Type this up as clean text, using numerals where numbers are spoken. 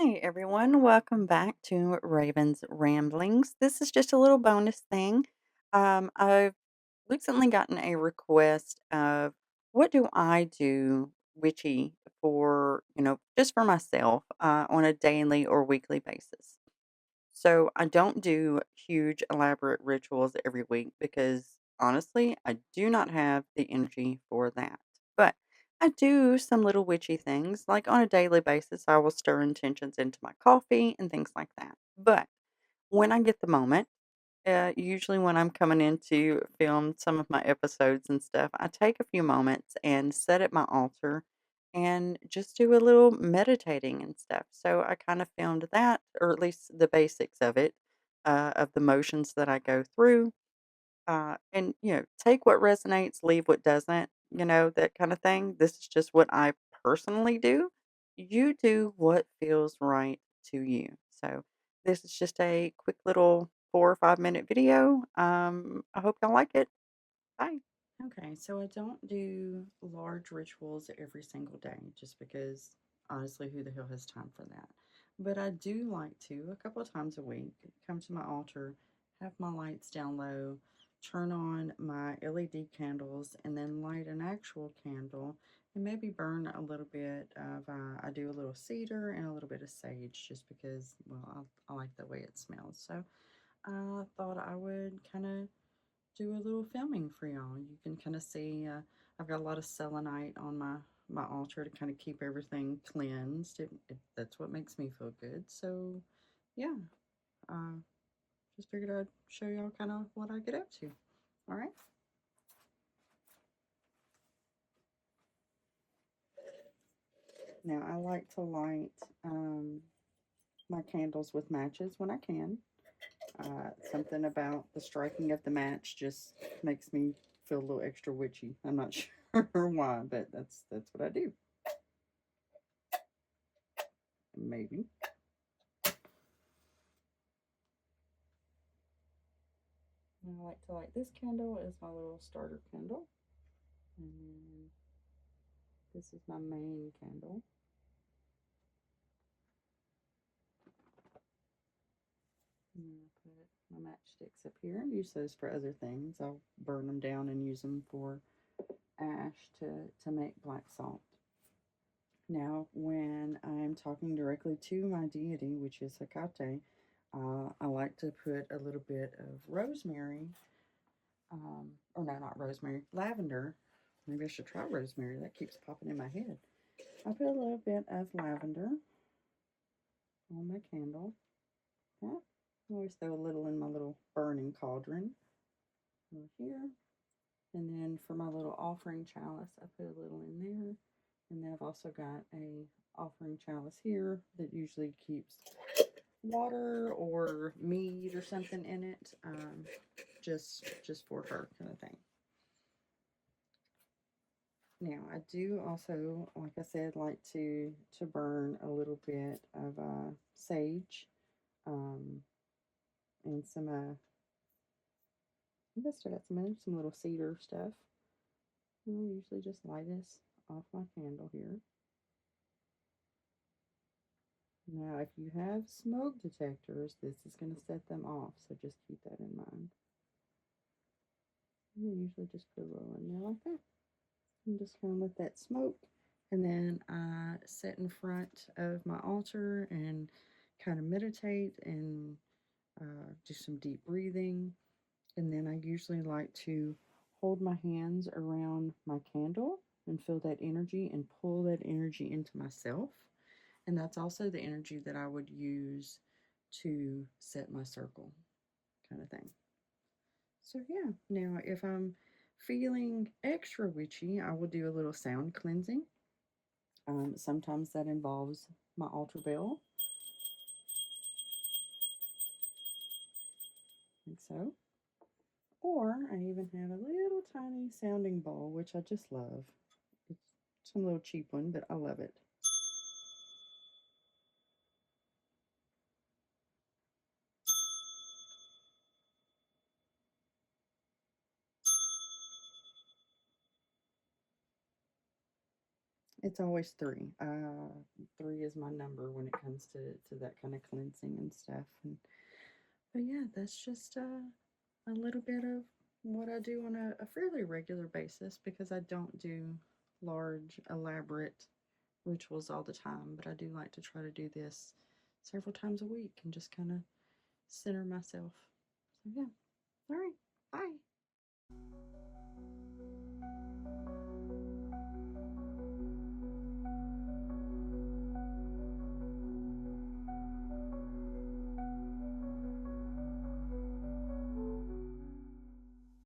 Hi, everyone. Welcome back to Raven's Ramblings. This is just a little bonus thing. I've recently gotten a request of what do I do witchy for, just for myself on a daily or weekly basis. So I don't do huge, elaborate rituals every week because honestly, I do not have the energy for that. But I do some little witchy things. Like on a daily basis, I will stir intentions into my coffee and things like that. But when I get the moment, usually when I'm coming in to film some of my episodes and stuff, I take a few moments and sit at my altar and just do a little meditating and stuff. So I kind of filmed that, or at least the basics of the motions that I go through. And, take what resonates, leave what doesn't, that kind of thing. This is just what I personally do. You do what feels right to you. So this is just a quick little 4 or 5 minute video. I hope y'all like it. Bye. Okay, so I don't do large rituals every single day just because honestly, who the hell has time for that? But I do like to, a couple of times a week, come to my altar, have my lights down low, turn on my LED candles, and then light an actual candle and maybe burn a little bit of, I do a little cedar and a little bit of sage just because, well, I like the way it smells. So I thought I would kind of do a little filming for y'all. You can kind of see I've got a lot of selenite on my altar to kind of keep everything cleansed. That's what makes me feel good. So yeah, uh, just figured I'd show y'all kind of what I get up to. All right. Now I like to light my candles with matches when I can. Something about the striking of the match just makes me feel a little extra witchy. I'm not sure why, but that's what I do. Maybe. And I like to light this candle as my little starter candle. And then this is my main candle. And I put my matchsticks up here. I use those for other things. I'll burn them down and use them for ash to make black salt. Now, when I'm talking directly to my deity, which is Hecate, I like to put a little bit of rosemary, or no, not rosemary, lavender. Maybe I should try rosemary. That keeps popping in my head. I put a little bit of lavender on my candle. Yeah. I always throw a little in my little burning cauldron over here. And then for my little offering chalice, I put a little in there. And then I've also got a offering chalice here that usually keeps water or mead or something in it, just for her kind of thing. Now I do also, like I said, like to burn a little bit of sage, um, and some I guess I got some little cedar stuff. I usually just light this off my candle here. Now, if you have smoke detectors, this is going to set them off, so just keep that in mind. And I usually just put a little in there like that. And just kind of let that smoke. And then I sit in front of my altar and kind of meditate and do some deep breathing. And then I usually like to hold my hands around my candle and feel that energy and pull that energy into myself. And that's also the energy that I would use to set my circle, kind of thing. So, yeah, now if I'm feeling extra witchy, I will do a little sound cleansing. Sometimes that involves my altar bell, like so. Or I even have a little tiny sounding bowl, which I just love. It's some little cheap one, but I love it. It's always three. Three is my number when it comes to that kind of cleansing and stuff. And but yeah, that's just a little bit of what I do on a fairly regular basis because I don't do large, elaborate rituals all the time. But I do like to try to do this several times a week and just kind of center myself. So yeah. All right. Bye.